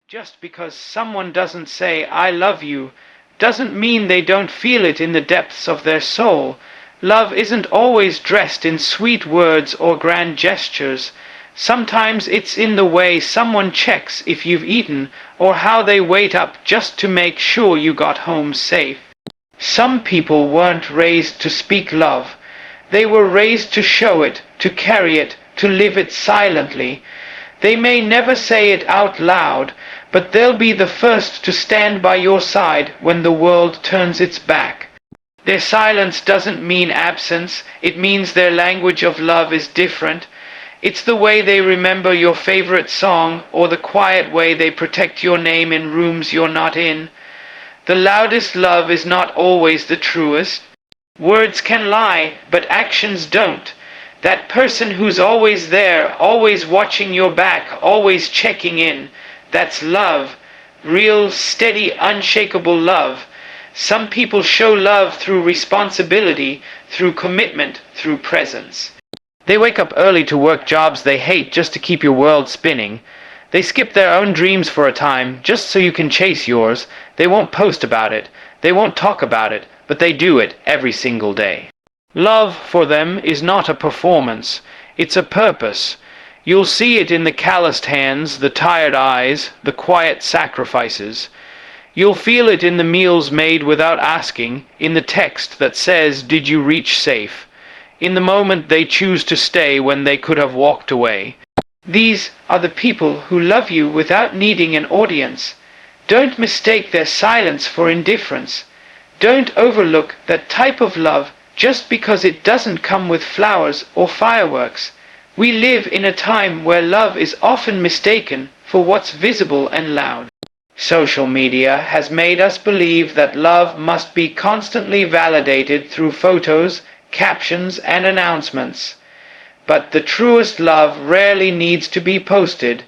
Just because someone doesn't say, I love you, doesn't mean they don't feel it in the depths of their soul. Love isn't always dressed in sweet words or grand gestures. Sometimes it's in the way someone checks if you've eaten, or how they wait up just to make sure you got home safe. Some people weren't raised to speak love. They were raised to show it, to carry it, to live it silently. They may never say it out loud, but they'll be the first to stand by your side when the world turns its back. Their silence doesn't mean absence, it means their language of love is different. It's the way they remember your favorite song, or the quiet way they protect your name in rooms you're not in. The loudest love is not always the truest. Words can lie, but actions don't. That person who's always there, always watching your back, always checking in, that's love. Real, steady, unshakable love. Some people show love through responsibility, through commitment, through presence. They wake up early to work jobs they hate just to keep your world spinning. They skip their own dreams for a time, just so you can chase yours. They won't post about it. They won't talk about it, but they do it every single day. Love for them is not a performance. It's a purpose. You'll see it in the calloused hands, the tired eyes, the quiet sacrifices. You'll feel it in the meals made without asking, in the text that says, "Did you reach safe?" In the moment they choose to stay when they could have walked away. These are the people who love you without needing an audience. Don't mistake their silence for indifference. Don't overlook that type of love just because it doesn't come with flowers or fireworks. We live in a time where love is often mistaken for what's visible and loud. Social media has made us believe that love must be constantly validated through photos, captions, and announcements. But the truest love rarely needs to be posted.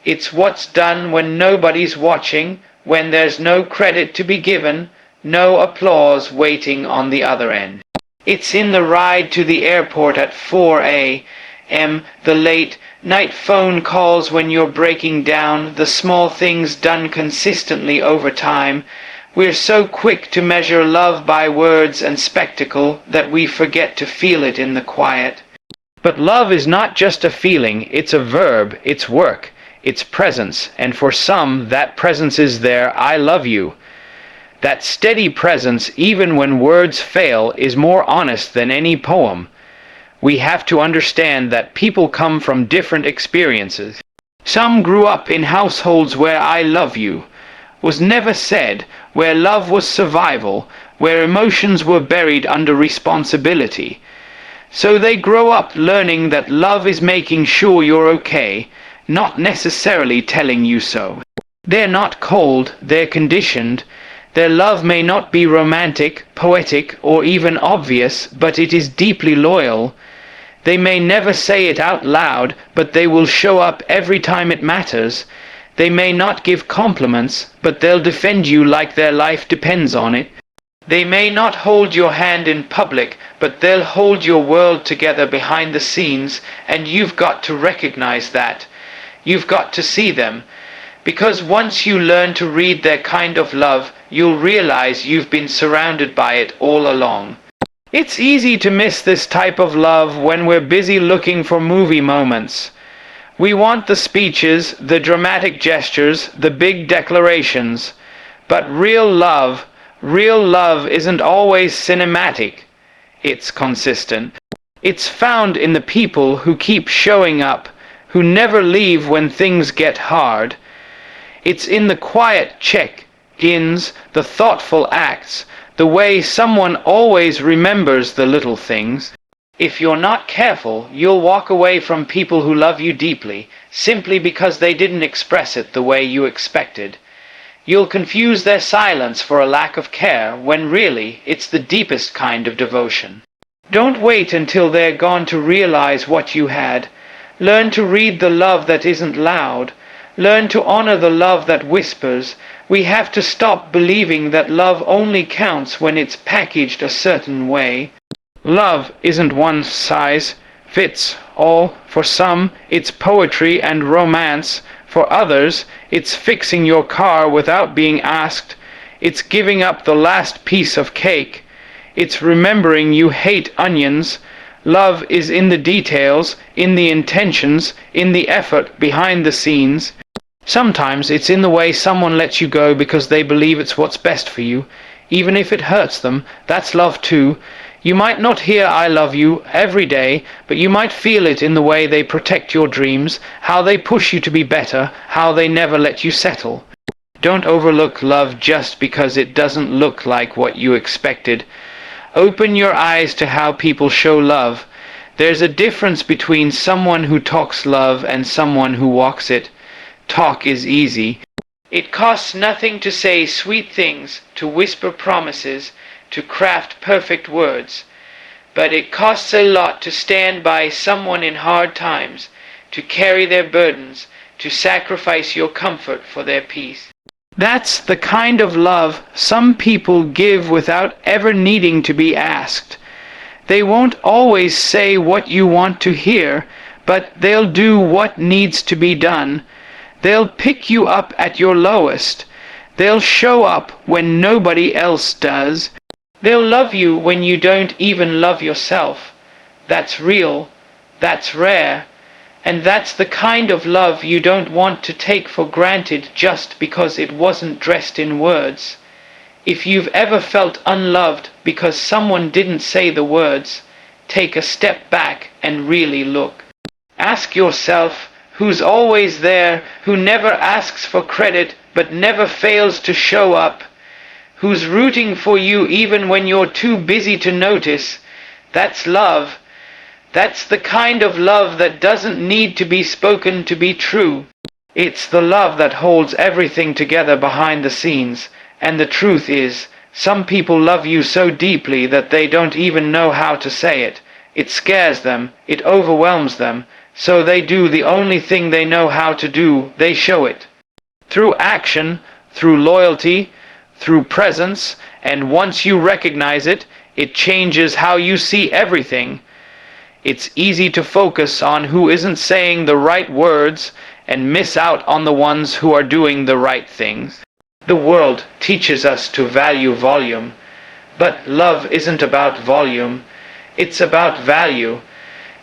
It's what's done when nobody's watching, when there's no credit to be given, no applause waiting on the other end. It's in the ride to the airport at 4 a.m., the late night phone calls when you're breaking down, the small things done consistently over time. We're so quick to measure love by words and spectacle that we forget to feel it in the quiet. But love is not just a feeling, it's a verb, it's work, it's presence, and for some that presence is their "I love you." That steady presence, even when words fail, is more honest than any poem. We have to understand that people come from different experiences. Some grew up in households where "I love you" was never said, where love was survival, where emotions were buried under responsibility. So they grow up learning that love is making sure you're okay, not necessarily telling you so. They're not cold, they're conditioned. Their love may not be romantic, poetic, or even obvious, but it is deeply loyal. They may never say it out loud, but they will show up every time it matters. They may not give compliments, but they'll defend you like their life depends on it. They may not hold your hand in public, but they'll hold your world together behind the scenes, and you've got to recognize that. You've got to see them. Because once you learn to read their kind of love, you'll realize you've been surrounded by it all along. It's easy to miss this type of love when we're busy looking for movie moments. We want the speeches, the dramatic gestures, the big declarations. But real love isn't always cinematic. It's consistent. It's found in the people who keep showing up, who never leave when things get hard. It's in the quiet check-ins, the thoughtful acts, the way someone always remembers the little things. If you're not careful, you'll walk away from people who love you deeply, simply because they didn't express it the way you expected. You'll confuse their silence for a lack of care, when really it's the deepest kind of devotion. Don't wait until they're gone to realize what you had. Learn to read the love that isn't loud. Learn to honor the love that whispers. We have to stop believing that love only counts when it's packaged a certain way. Love isn't one size fits all. For some, it's poetry and romance. For others, it's fixing your car without being asked. It's giving up the last piece of cake. It's remembering you hate onions. Love is in the details, in the intentions, in the effort behind the scenes. Sometimes it's in the way someone lets you go because they believe it's what's best for you. Even if it hurts them, that's love too. You might not hear "I love you" every day, but you might feel it in the way they protect your dreams, how they push you to be better, how they never let you settle. Don't overlook love just because it doesn't look like what you expected. Open your eyes to how people show love. There's a difference between someone who talks love and someone who walks it. Talk is easy. It costs nothing to say sweet things, to whisper promises, to craft perfect words. But it costs a lot to stand by someone in hard times, to carry their burdens, to sacrifice your comfort for their peace. That's the kind of love some people give without ever needing to be asked. They won't always say what you want to hear, but they'll do what needs to be done. They'll pick you up at your lowest. They'll show up when nobody else does. They'll love you when you don't even love yourself. That's real. That's rare. And that's the kind of love you don't want to take for granted just because it wasn't dressed in words. If you've ever felt unloved because someone didn't say the words, take a step back and really look. Ask yourself, who's always there, who never asks for credit but never fails to show up, who's rooting for you even when you're too busy to notice. That's love. That's the kind of love that doesn't need to be spoken to be true. It's the love that holds everything together behind the scenes. And the truth is, some people love you so deeply that they don't even know how to say it. It scares them, it overwhelms them, so they do the only thing they know how to do, they show it. Through action, through loyalty, through presence, and once you recognize it, it changes how you see everything. It's easy to focus on who isn't saying the right words and miss out on the ones who are doing the right things. The world teaches us to value volume, but love isn't about volume. It's about value.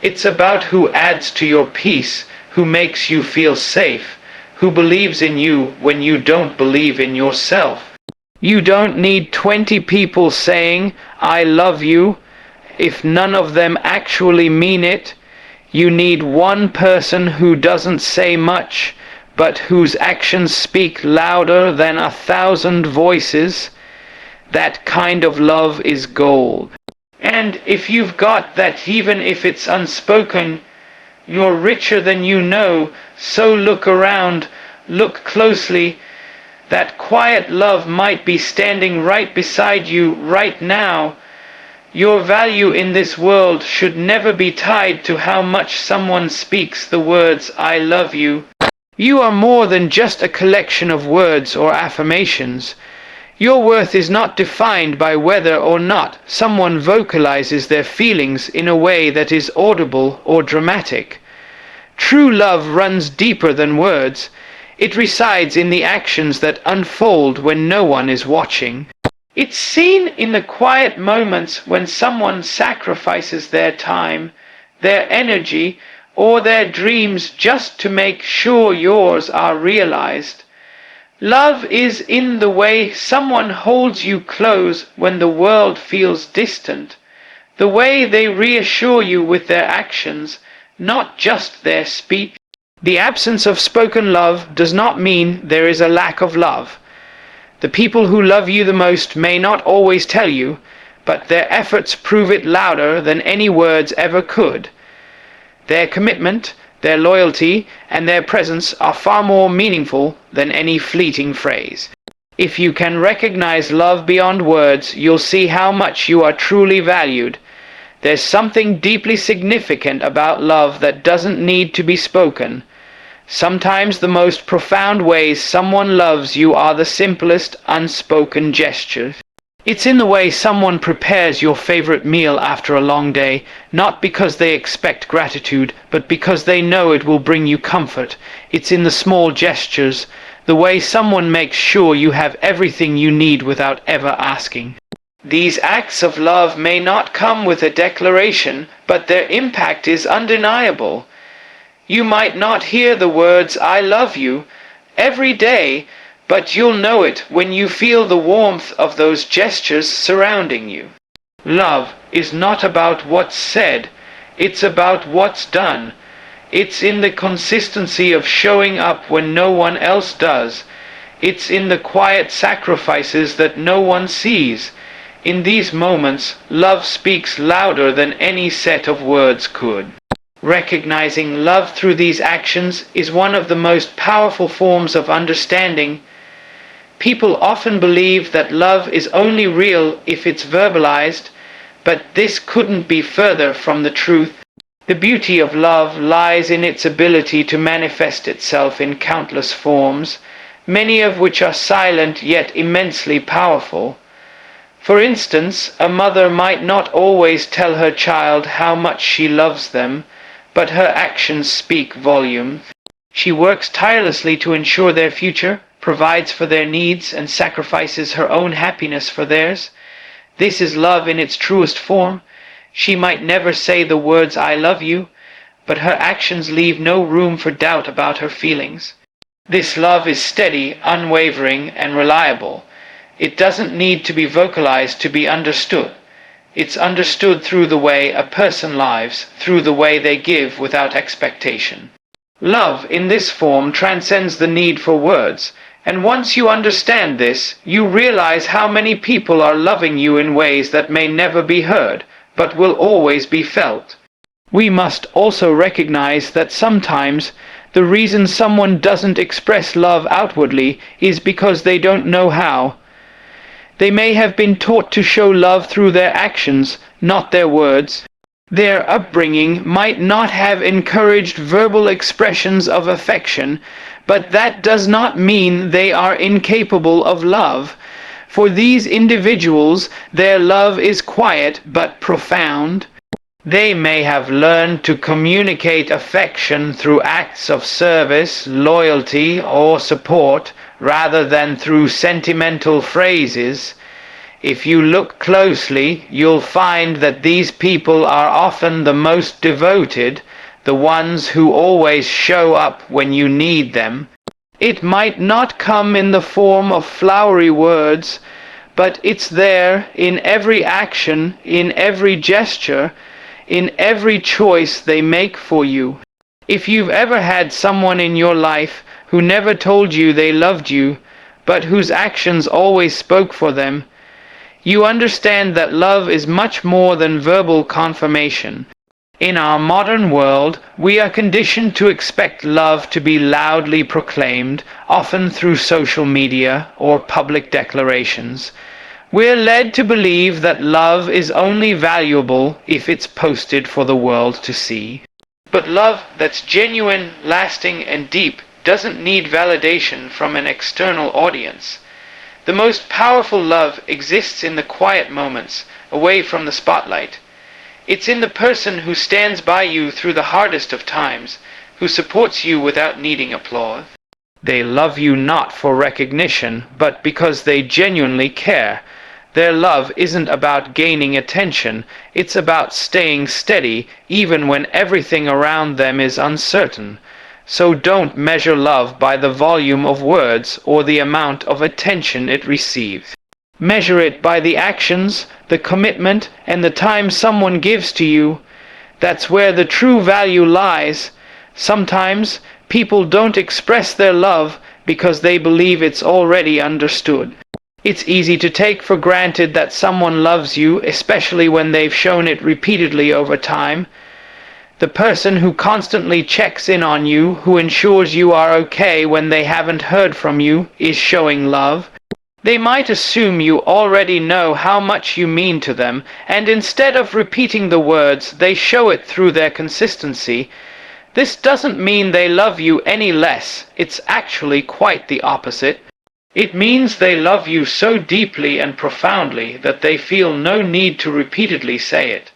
It's about who adds to your peace, who makes you feel safe, who believes in you when you don't believe in yourself. You don't need 20 people saying, "I love you," if none of them actually mean it. You need one person who doesn't say much, but whose actions speak louder than 1,000 voices. That kind of love is gold. And if you've got that, even if it's unspoken, you're richer than you know. So look around, look closely. That quiet love might be standing right beside you right now. Your value in this world should never be tied to how much someone speaks the words "I love you." You are more than just a collection of words or affirmations. Your worth is not defined by whether or not someone vocalizes their feelings in a way that is audible or dramatic. True love runs deeper than words. It resides in the actions that unfold when no one is watching. It's seen in the quiet moments when someone sacrifices their time, their energy, or their dreams just to make sure yours are realized. Love is in the way someone holds you close when the world feels distant, the way they reassure you with their actions, not just their speech. The absence of spoken love does not mean there is a lack of love. The people who love you the most may not always tell you, but their efforts prove it louder than any words ever could. Their commitment, their loyalty, and their presence are far more meaningful than any fleeting phrase. If you can recognize love beyond words, you'll see how much you are truly valued. There's something deeply significant about love that doesn't need to be spoken. Sometimes the most profound ways someone loves you are the simplest unspoken gestures. It's in the way someone prepares your favorite meal after a long day, not because they expect gratitude, but because they know it will bring you comfort. It's in the small gestures, the way someone makes sure you have everything you need without ever asking. These acts of love may not come with a declaration, but their impact is undeniable. You might not hear the words "I love you" every day, but you'll know it when you feel the warmth of those gestures surrounding you. Love is not about what's said, it's about what's done. It's in the consistency of showing up when no one else does. It's in the quiet sacrifices that no one sees. In these moments, love speaks louder than any set of words could. Recognizing love through these actions is one of the most powerful forms of understanding. People often believe that love is only real if it's verbalized, but this couldn't be further from the truth. The beauty of love lies in its ability to manifest itself in countless forms, many of which are silent yet immensely powerful. For instance, a mother might not always tell her child how much she loves them, but her actions speak volumes. She works tirelessly to ensure their future, provides for their needs, and sacrifices her own happiness for theirs. This is love in its truest form. She might never say the words "I love you," but her actions leave no room for doubt about her feelings. This love is steady, unwavering, and reliable. It doesn't need to be vocalized to be understood. It's understood through the way a person lives, through the way they give without expectation. Love in this form transcends the need for words. And once you understand this, you realize how many people are loving you in ways that may never be heard, but will always be felt. We must also recognize that sometimes the reason someone doesn't express love outwardly is because they don't know how. They may have been taught to show love through their actions, not their words. Their upbringing might not have encouraged verbal expressions of affection, but that does not mean they are incapable of love. For these individuals, their love is quiet but profound. They may have learned to communicate affection through acts of service, loyalty, or support, rather than through sentimental phrases. If you look closely, you'll find that these people are often the most devoted, the ones who always show up when you need them. It might not come in the form of flowery words, but it's there in every action, in every gesture, in every choice they make for you. If you've ever had someone in your life who never told you they loved you, but whose actions always spoke for them, you understand that love is much more than verbal confirmation. In our modern world, we are conditioned to expect love to be loudly proclaimed, often through social media or public declarations. We're led to believe that love is only valuable if it's posted for the world to see. But love that's genuine, lasting, and deep doesn't need validation from an external audience. The most powerful love exists in the quiet moments, away from the spotlight. It's in the person who stands by you through the hardest of times, who supports you without needing applause. They love you not for recognition, but because they genuinely care. Their love isn't about gaining attention, it's about staying steady even when everything around them is uncertain. So don't measure love by the volume of words or the amount of attention it receives. Measure it by the actions, the commitment, and the time someone gives to you. That's where the true value lies. Sometimes people don't express their love because they believe it's already understood. It's easy to take for granted that someone loves you, especially when they've shown it repeatedly over time. The person who constantly checks in on you, who ensures you are okay when they haven't heard from you, is showing love. They might assume you already know how much you mean to them, and instead of repeating the words, they show it through their consistency. This doesn't mean they love you any less. It's actually quite the opposite. It means they love you so deeply and profoundly that they feel no need to repeatedly say it.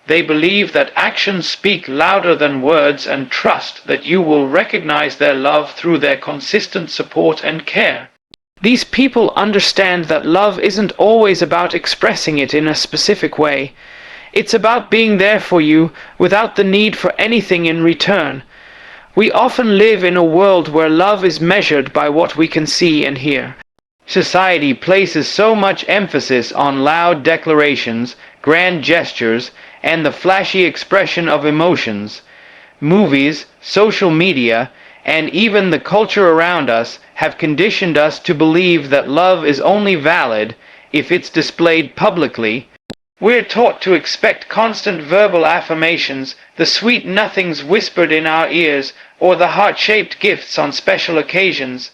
They believe that actions speak louder than words and trust that you will recognize their love through their consistent support and care. These people understand that love isn't always about expressing it in a specific way. It's about being there for you without the need for anything in return. We often live in a world where love is measured by what we can see and hear. Society places so much emphasis on loud declarations, grand gestures, and the flashy expression of emotions. Movies, social media, and even the culture around us have conditioned us to believe that love is only valid if it's displayed publicly. We're taught to expect constant verbal affirmations, the sweet nothings whispered in our ears, or the heart-shaped gifts on special occasions.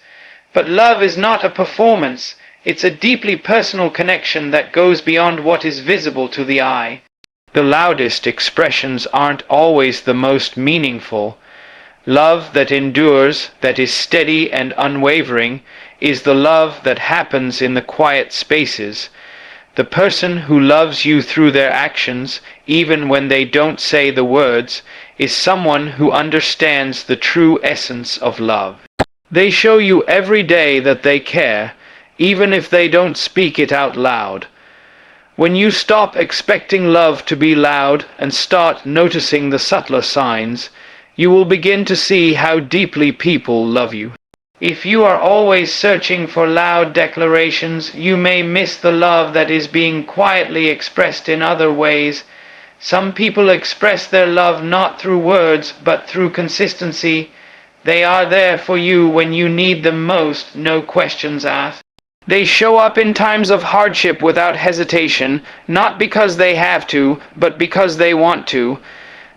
But love is not a performance. It's a deeply personal connection that goes beyond what is visible to the eye. The loudest expressions aren't always the most meaningful. Love that endures, that is steady and unwavering, is the love that happens in the quiet spaces. The person who loves you through their actions, even when they don't say the words, is someone who understands the true essence of love. They show you every day that they care, even if they don't speak it out loud. When you stop expecting love to be loud and start noticing the subtler signs, you will begin to see how deeply people love you. If you are always searching for loud declarations, you may miss the love that is being quietly expressed in other ways. Some people express their love not through words, but through consistency. They are there for you when you need them most, no questions asked. They show up in times of hardship without hesitation, not because they have to, but because they want to.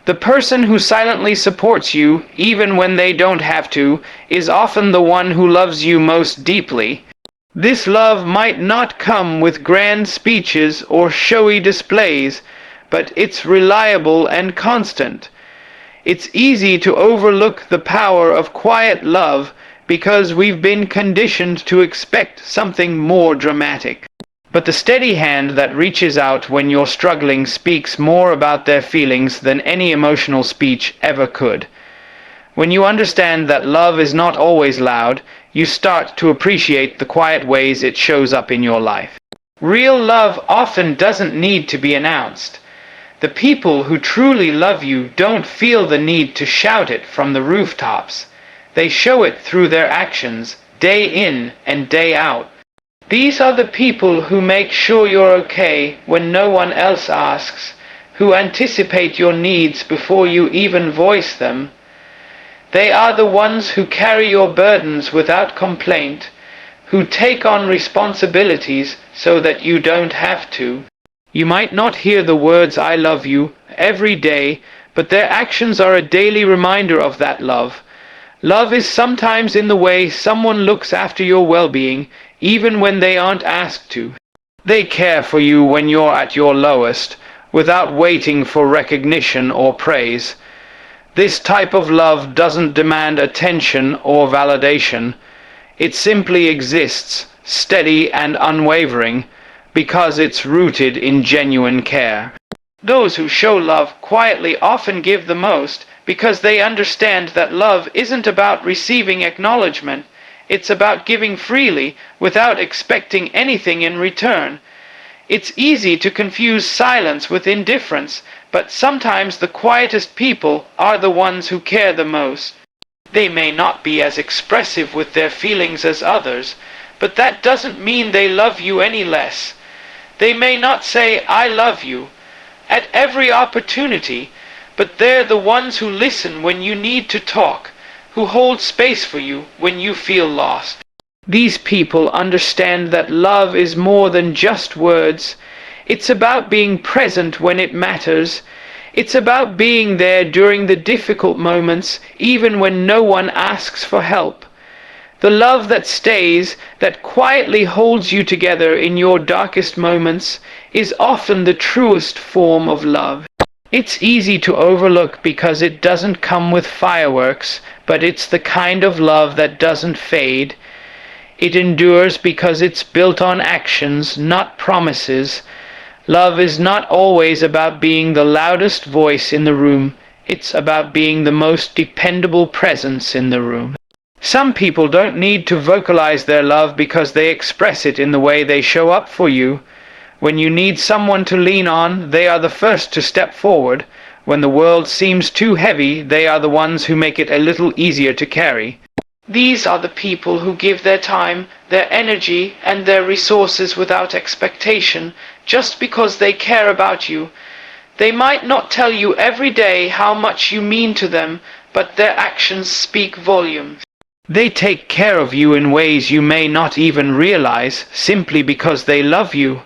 The person who silently supports you, even when they don't have to, is often the one who loves you most deeply. This love might not come with grand speeches or showy displays, but it's reliable and constant. It's easy to overlook the power of quiet love because we've been conditioned to expect something more dramatic. But the steady hand that reaches out when you're struggling speaks more about their feelings than any emotional speech ever could. When you understand that love is not always loud, you start to appreciate the quiet ways it shows up in your life. Real love often doesn't need to be announced. The people who truly love you don't feel the need to shout it from the rooftops. They show it through their actions, day in and day out. These are the people who make sure you're okay when no one else asks, who anticipate your needs before you even voice them. They are the ones who carry your burdens without complaint, who take on responsibilities so that you don't have to. You might not hear the words "I love you" every day, but their actions are a daily reminder of that love. Love is sometimes in the way someone looks after your well-being, even when they aren't asked to. They care for you when you're at your lowest, without waiting for recognition or praise. This type of love doesn't demand attention or validation. It simply exists, steady and unwavering, because it's rooted in genuine care. Those who show love quietly often give the most, because they understand that love isn't about receiving acknowledgement. It's about giving freely without expecting anything in return. It's easy to confuse silence with indifference, but sometimes the quietest people are the ones who care the most. They may not be as expressive with their feelings as others, but that doesn't mean they love you any less. They may not say "I love you" at every opportunity, but they're the ones who listen when you need to talk, who hold space for you when you feel lost. These people understand that love is more than just words. It's about being present when it matters. It's about being there during the difficult moments, even when no one asks for help. The love that stays, that quietly holds you together in your darkest moments, is often the truest form of love. It's easy to overlook because it doesn't come with fireworks, but it's the kind of love that doesn't fade. It endures because it's built on actions, not promises. Love is not always about being the loudest voice in the room. It's about being the most dependable presence in the room. Some people don't need to vocalize their love because they express it in the way they show up for you. When you need someone to lean on, they are the first to step forward. When the world seems too heavy, they are the ones who make it a little easier to carry. These are the people who give their time, their energy, and their resources without expectation, just because they care about you. They might not tell you every day how much you mean to them, but their actions speak volumes. They take care of you in ways you may not even realize, simply because they love you.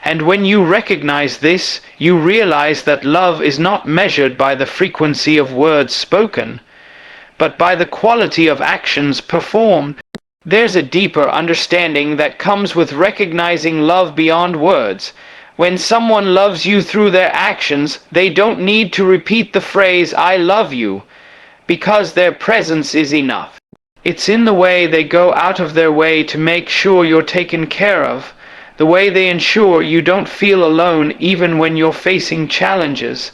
And when you recognize this, you realize that love is not measured by the frequency of words spoken, but by the quality of actions performed. There's a deeper understanding that comes with recognizing love beyond words. When someone loves you through their actions, they don't need to repeat the phrase, "I love you," because their presence is enough. It's in the way they go out of their way to make sure you're taken care of, the way they ensure you don't feel alone even when you're facing challenges.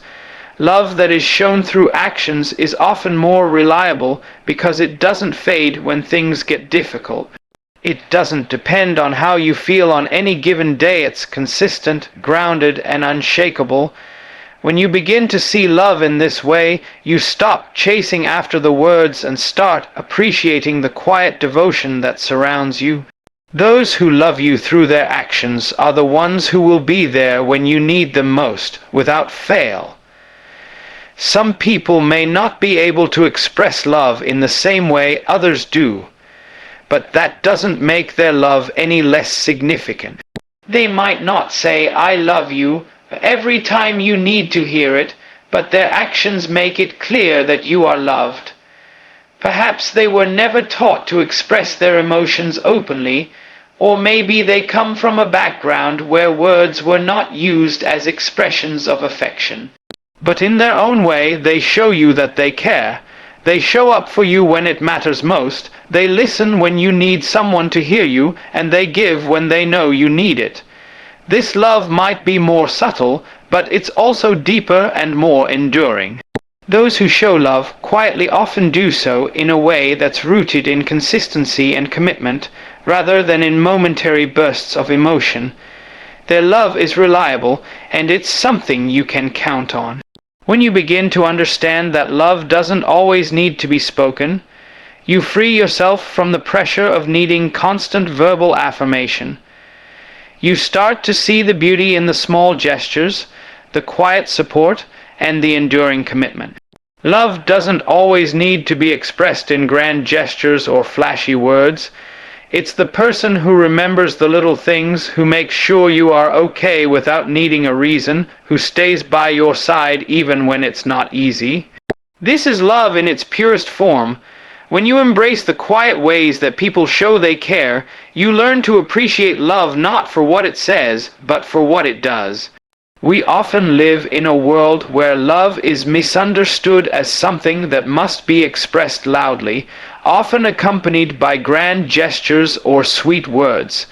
Love that is shown through actions is often more reliable because it doesn't fade when things get difficult. It doesn't depend on how you feel on any given day. It's consistent, grounded, and unshakable. When you begin to see love in this way, you stop chasing after the words and start appreciating the quiet devotion that surrounds you. Those who love you through their actions are the ones who will be there when you need them most, without fail. Some people may not be able to express love in the same way others do, but that doesn't make their love any less significant. They might not say, "I love you," every time you need to hear it, but their actions make it clear that you are loved. Perhaps they were never taught to express their emotions openly, or maybe they come from a background where words were not used as expressions of affection. But in their own way, they show you that they care. They show up for you when it matters most. They listen when you need someone to hear you, and they give when they know you need it. This love might be more subtle, but it's also deeper and more enduring. Those who show love quietly often do so in a way that's rooted in consistency and commitment, rather than in momentary bursts of emotion. Their love is reliable, and it's something you can count on. When you begin to understand that love doesn't always need to be spoken, you free yourself from the pressure of needing constant verbal affirmation. You start to see the beauty in the small gestures, the quiet support, and the enduring commitment. Love doesn't always need to be expressed in grand gestures or flashy words. It's the person who remembers the little things, who makes sure you are okay without needing a reason, who stays by your side even when it's not easy. This is love in its purest form. When you embrace the quiet ways that people show they care, you learn to appreciate love not for what it says, but for what it does. We often live in a world where love is misunderstood as something that must be expressed loudly, often accompanied by grand gestures or sweet words.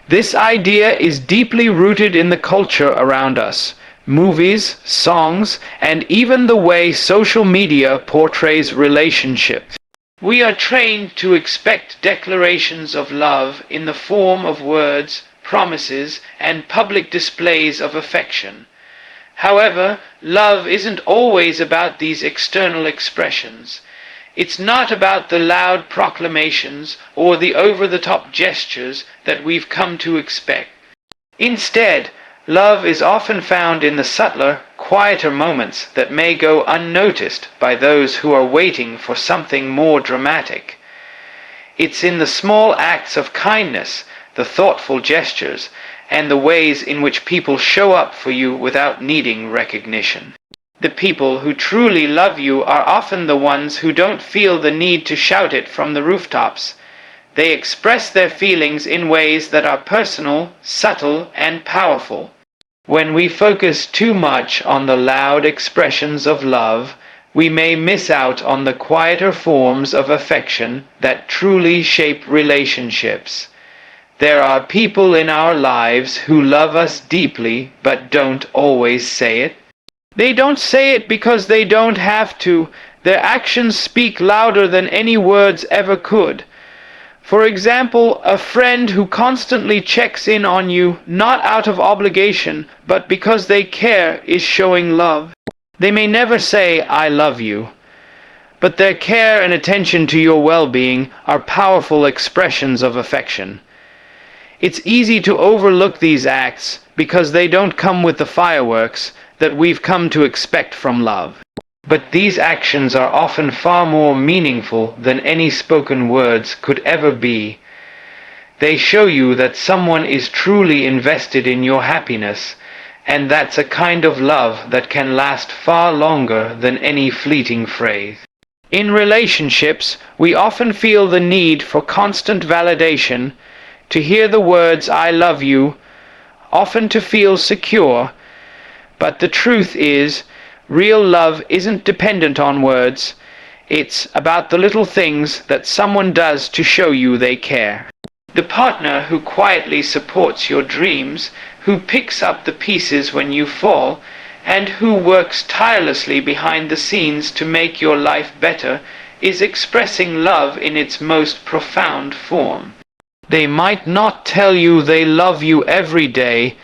This idea is deeply rooted in the culture around us. Movies, songs, and even the way social media portrays relationships. We are trained to expect declarations of love in the form of words, promises, and public displays of affection. However, love isn't always about these external expressions. It's not about the loud proclamations or the over-the-top gestures that we've come to expect. Instead, love is often found in the subtler, quieter moments that may go unnoticed by those who are waiting for something more dramatic. It's in the small acts of kindness, the thoughtful gestures, and the ways in which people show up for you without needing recognition. The people who truly love you are often the ones who don't feel the need to shout it from the rooftops. They express their feelings in ways that are personal, subtle, and powerful. When we focus too much on the loud expressions of love, we may miss out on the quieter forms of affection that truly shape relationships. There are people in our lives who love us deeply but don't always say it. They don't say it because they don't have to. Their actions speak louder than any words ever could. For example, a friend who constantly checks in on you, not out of obligation, but because they care, is showing love. They may never say, "I love you," but their care and attention to your well-being are powerful expressions of affection. It's easy to overlook these acts because they don't come with the fireworks that we've come to expect from love. But these actions are often far more meaningful than any spoken words could ever be. They show you that someone is truly invested in your happiness, and that's a kind of love that can last far longer than any fleeting phrase. In relationships, we often feel the need for constant validation, to hear the words "I love you," often to feel secure. But the truth is, real love isn't dependent on words. It's about the little things that someone does to show you they care. The partner who quietly supports your dreams, who picks up the pieces when you fall, and who works tirelessly behind the scenes to make your life better, is expressing love in its most profound form. They might not tell you they love you every day,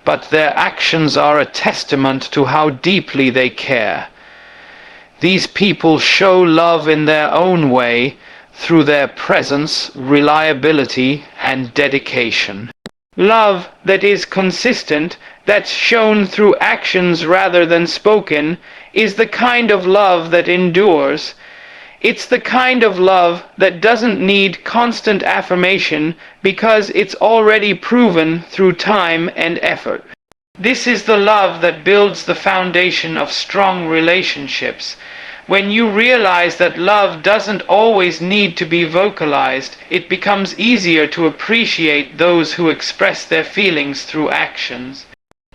but their actions are a testament to how deeply they care. These people show love in their own way, through their presence, reliability, and dedication. Love that is consistent, that's shown through actions rather than spoken, is the kind of love that endures. It's the kind of love that doesn't need constant affirmation because it's already proven through time and effort. This is the love that builds the foundation of strong relationships. When you realize that love doesn't always need to be vocalized, it becomes easier to appreciate those who express their feelings through actions.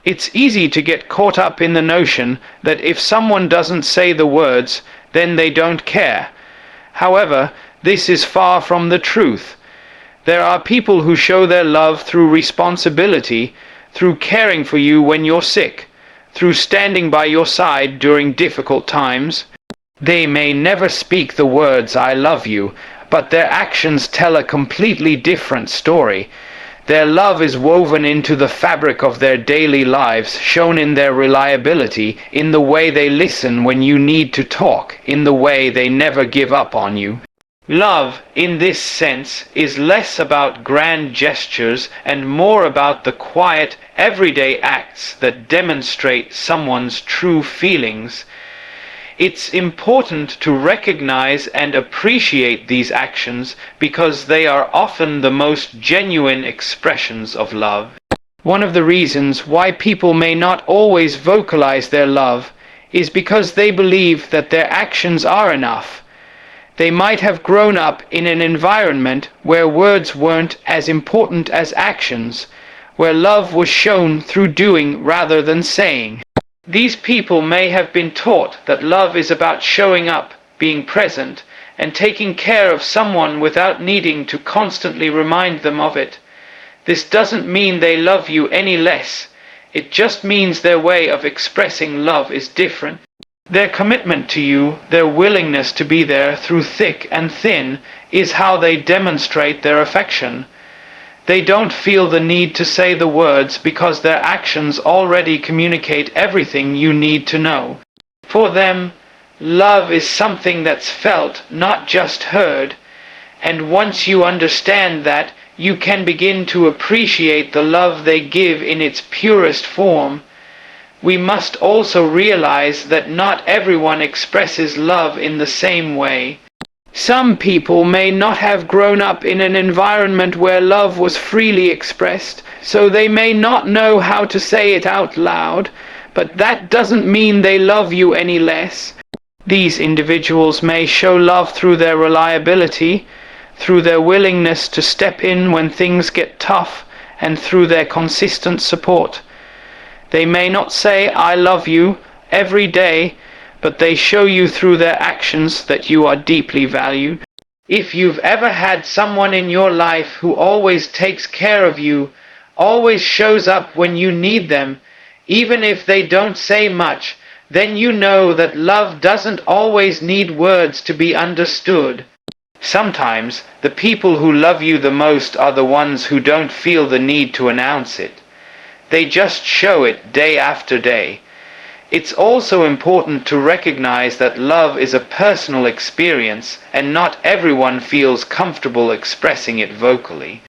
It's easy to get caught up in the notion that if someone doesn't say the words, then they don't care. However, this is far from the truth. There are people who show their love through responsibility, through caring for you when you're sick, through standing by your side during difficult times. They may never speak the words "I love you," but their actions tell a completely different story. Their love is woven into the fabric of their daily lives, shown in their reliability, in the way they listen when you need to talk, in the way they never give up on you. Love, in this sense, is less about grand gestures and more about the quiet, everyday acts that demonstrate someone's true feelings. It's important to recognize and appreciate these actions because they are often the most genuine expressions of love. One of the reasons why people may not always vocalize their love is because they believe that their actions are enough. They might have grown up in an environment where words weren't as important as actions, where love was shown through doing rather than saying. These people may have been taught that love is about showing up, being present, and taking care of someone without needing to constantly remind them of it. This doesn't mean they love you any less. It just means their way of expressing love is different. Their commitment to you, their willingness to be there through thick and thin, is how they demonstrate their affection. They don't feel the need to say the words because their actions already communicate everything you need to know. For them, love is something that's felt, not just heard. And once you understand that, you can begin to appreciate the love they give in its purest form. We must also realize that not everyone expresses love in the same way. Some people may not have grown up in an environment where love was freely expressed, so they may not know how to say it out loud, but that doesn't mean they love you any less. These individuals may show love through their reliability, through their willingness to step in when things get tough, and through their consistent support. They may not say "I love you" every day, but they show you through their actions that you are deeply valued. If you've ever had someone in your life who always takes care of you, always shows up when you need them, even if they don't say much, then you know that love doesn't always need words to be understood. Sometimes, the people who love you the most are the ones who don't feel the need to announce it. They just show it day after day. It's also important to recognize that love is a personal experience and not everyone feels comfortable expressing it vocally.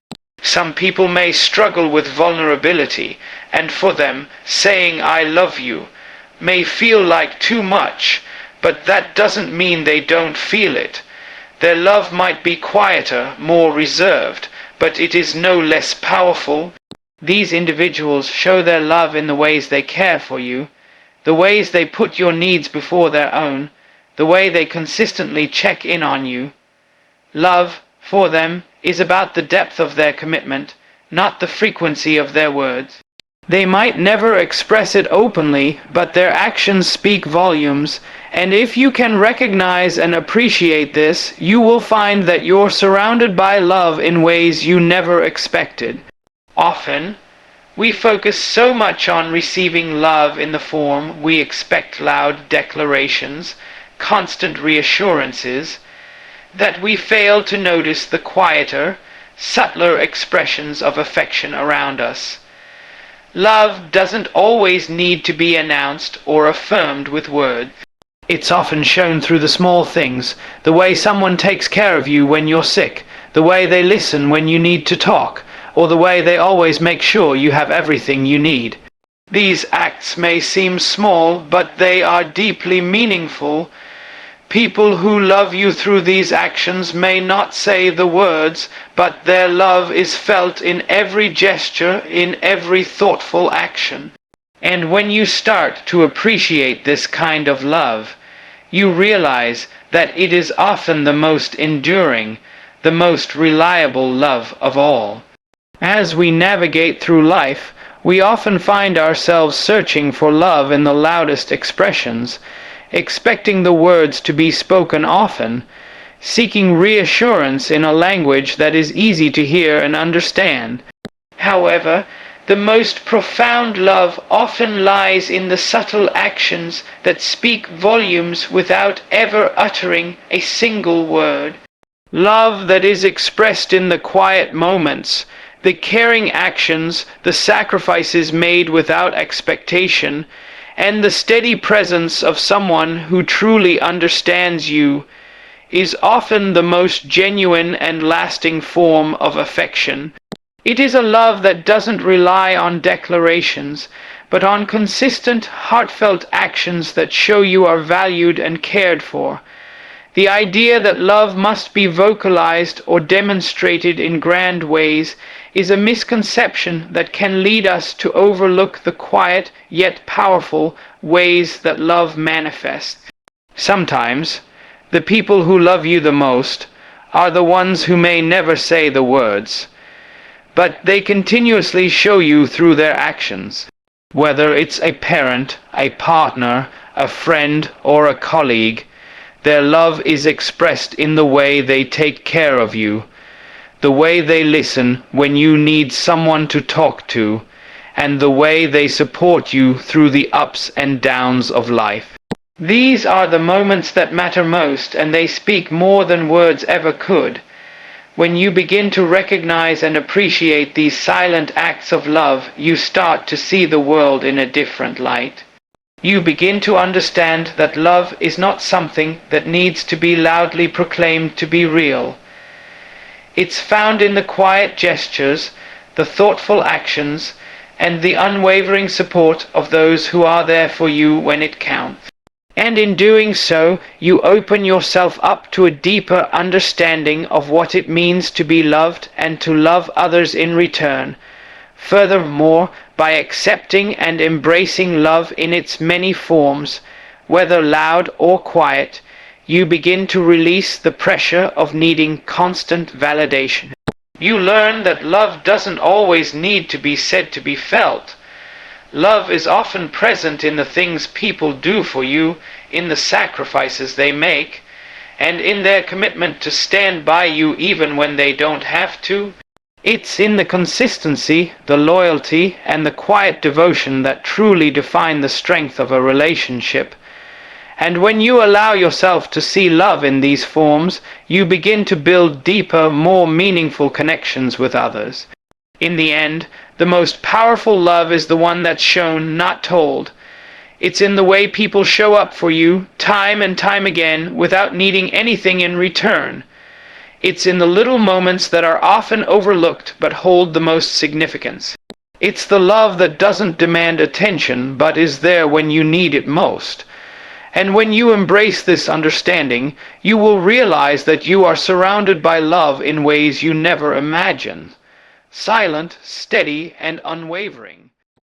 Some people may struggle with vulnerability, and for them, saying "I love you" may feel like too much, but that doesn't mean they don't feel it. Their love might be quieter, more reserved, but it is no less powerful. These individuals show their love in the ways they care for you, the ways they put your needs before their own, the way they consistently check in on you. Love, for them, is about the depth of their commitment, not the frequency of their words. They might never express it openly, but their actions speak volumes, and if you can recognize and appreciate this, you will find that you're surrounded by love in ways you never expected. Often, we focus so much on receiving love in the form we expect, loud declarations, constant reassurances, that we fail to notice the quieter, subtler expressions of affection around us. Love doesn't always need to be announced or affirmed with words. It's often shown through the small things, the way someone takes care of you when you're sick, the way they listen when you need to talk, or the way they always make sure you have everything you need. These acts may seem small, but they are deeply meaningful. People who love you through these actions may not say the words, but their love is felt in every gesture, in every thoughtful action. And when you start to appreciate this kind of love, you realize that it is often the most enduring, the most reliable love of all. As we navigate through life, we often find ourselves searching for love in the loudest expressions, expecting the words to be spoken often, seeking reassurance in a language that is easy to hear and understand. However, the most profound love often lies in the subtle actions that speak volumes without ever uttering a single word. Love that is expressed in the quiet moments, the caring actions, the sacrifices made without expectation, and the steady presence of someone who truly understands you, is often the most genuine and lasting form of affection. It is a love that doesn't rely on declarations, but on consistent, heartfelt actions that show you are valued and cared for. The idea that love must be vocalized or demonstrated in grand ways is a misconception that can lead us to overlook the quiet yet powerful ways that love manifests. Sometimes, the people who love you the most are the ones who may never say the words, but they continuously show you through their actions. Whether it's a parent, a partner, a friend, or a colleague, their love is expressed in the way they take care of you, the way they listen when you need someone to talk to, and the way they support you through the ups and downs of life. These are the moments that matter most, and they speak more than words ever could. When you begin to recognize and appreciate these silent acts of love, you start to see the world in a different light. You begin to understand that love is not something that needs to be loudly proclaimed to be real. It's found in the quiet gestures, the thoughtful actions, and the unwavering support of those who are there for you when it counts. And in doing so, you open yourself up to a deeper understanding of what it means to be loved and to love others in return. Furthermore, by accepting and embracing love in its many forms, whether loud or quiet, you begin to release the pressure of needing constant validation. You learn that love doesn't always need to be said to be felt. Love is often present in the things people do for you, in the sacrifices they make, and in their commitment to stand by you even when they don't have to. It's in the consistency, the loyalty, and the quiet devotion that truly define the strength of a relationship. And when you allow yourself to see love in these forms, you begin to build deeper, more meaningful connections with others. In the end, the most powerful love is the one that's shown, not told. It's in the way people show up for you, time and time again, without needing anything in return. It's in the little moments that are often overlooked but hold the most significance. It's the love that doesn't demand attention but is there when you need it most. And when you embrace this understanding, you will realize that you are surrounded by love in ways you never imagined. Silent, steady, and unwavering.